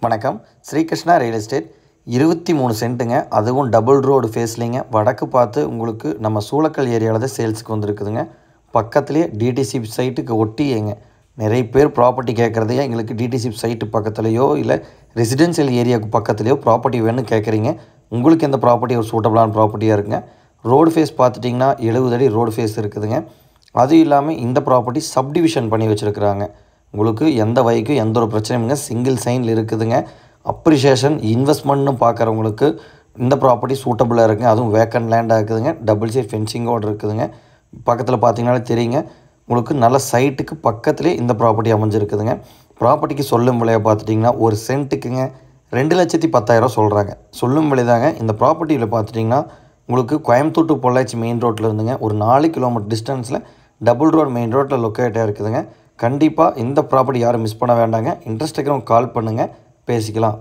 வணக்கம். Srikrishna real estate 23 சென்ட்டுங்க. அதுவும் டபுள் ரோடு ஃபேஸ்லிங்க. வடக்கு பார்த்து உங்களுக்கு நம்ம சூளக்கல் ஏரியாவில் தான் சேல்ஸுக்கு வந்துருக்குதுங்க. பக்கத்துலேயே டிடிசி சைட்டுக்கு ஒட்டியேங்க. நிறைய பேர் ப்ராப்பர்ட்டி கேட்குறதையே எங்களுக்கு டிடிசி சைட்டு பக்கத்துலேயோ இல்லை ரெசிடென்ஷியல் ஏரியாவுக்கு பக்கத்துலேயோ ப்ராப்பர்ட்டி வேணும்னு கேட்குறீங்க. உங்களுக்கு எந்த ப்ராப்பர்ட்டி ஒரு சூட்டபிளான ப்ராப்பர்ட்டியாக இருக்குங்க. ரோடு ஃபேஸ் பார்த்துட்டிங்கன்னா 70 அடி ரோடு ஃபேஸ் இருக்குதுங்க. அதுவும் இல்லாமல் இந்த ப்ராப்பர்ட்டி சப்டிவிஷன் பண்ணி வச்சுருக்குறாங்க. உங்களுக்கு எந்த வகைக்கும் எந்த ஒரு பிரச்சனையுங்க. சிங்கிள் சைனில் இருக்குதுங்க. அப்ரிஷியேஷன் இன்வெஸ்ட்மெண்ட்னு பார்க்குறவங்களுக்கு இந்த ப்ராப்பர்ட்டி சூட்டபுளாக இருக்குங்க. அதுவும் வேக்கன்ட் லேண்டாக இருக்குதுங்க. டபுள் சைட் ஃபென்சிங்கோடு இருக்குதுங்க. பக்கத்தில் பார்த்தீங்கன்னாலே தெரியுங்க. உங்களுக்கு நல்ல சைட்டுக்கு பக்கத்துலேயே இந்த ப்ராப்பர்ட்டி அமைஞ்சிருக்குதுங்க. ப்ராப்பர்ட்டிக்கு சொல்லும் விலையை பார்த்துட்டிங்கன்னா ஒரு சென்ட்டுக்குங்க 2,10,000 சொல்கிறாங்க. சொல்லும் விலை தாங்க. இந்த ப்ராப்பர்ட்டியில் பார்த்துட்டிங்கன்னா உங்களுக்கு கோயம்புத்தூர் டு பொள்ளாச்சி மெயின் ரோட்டில் இருந்துங்க ஒரு 4 கிலோமீட்டர் டிஸ்டன்ஸில் டபுள் ரோடு மெயின் ரோட்டில் லொக்கேட்டாக இருக்குதுங்க. கண்டிப்பாக இந்த ப்ராப்பர்ட்டி யாரும் மிஸ் பண்ண வேண்டாங்க. இன்ட்ரெஸ்ட் இருக்கிறவங்க கால் பண்ணுங்கள், பேசிக்கலாம்.